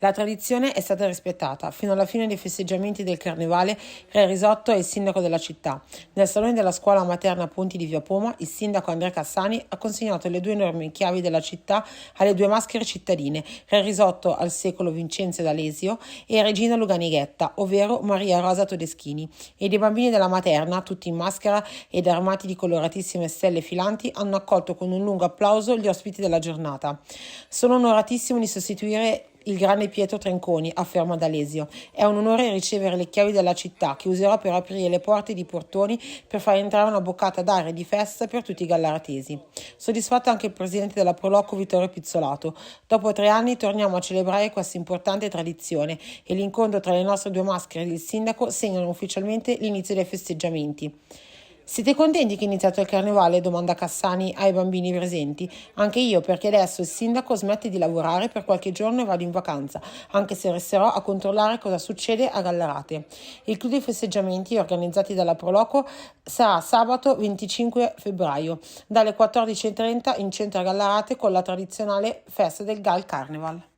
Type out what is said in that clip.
La tradizione è stata rispettata. Fino alla fine dei festeggiamenti del Carnevale, Re Risotto è il sindaco della città. Nel salone della scuola materna Ponti di Via Poma, il sindaco Andrea Cassani ha consegnato le due enormi chiavi della città alle due maschere cittadine, Re Risotto al secolo Vincenzo d'Alesio e Regina Luganighetta, ovvero Maria Rosa Todeschini. Ed i bambini della materna, tutti in maschera ed armati di coloratissime stelle filanti, hanno accolto con un lungo applauso gli ospiti della giornata. Sono onoratissimo di sostituire il grande Pietro Trenconi, afferma D'Alesio. È un onore ricevere le chiavi della città, che userò per aprire le porte di portoni per far entrare una boccata d'aria e di festa per tutti i gallaratesi. Soddisfatto anche il presidente della Proloco, Vittorio Pizzolato. Dopo 3 anni torniamo a celebrare questa importante tradizione e l'incontro tra le nostre due maschere ed il sindaco segnano ufficialmente l'inizio dei festeggiamenti. Siete contenti che è iniziato il carnevale? Domanda Cassani ai bambini presenti. Anche io, perché adesso il sindaco smette di lavorare per qualche giorno e vado in vacanza, anche se resterò a controllare cosa succede a Gallarate. Il clou dei festeggiamenti organizzati dalla Proloco sarà sabato 25 febbraio, dalle 14:30 in centro a Gallarate con la tradizionale festa del Gal Carnival.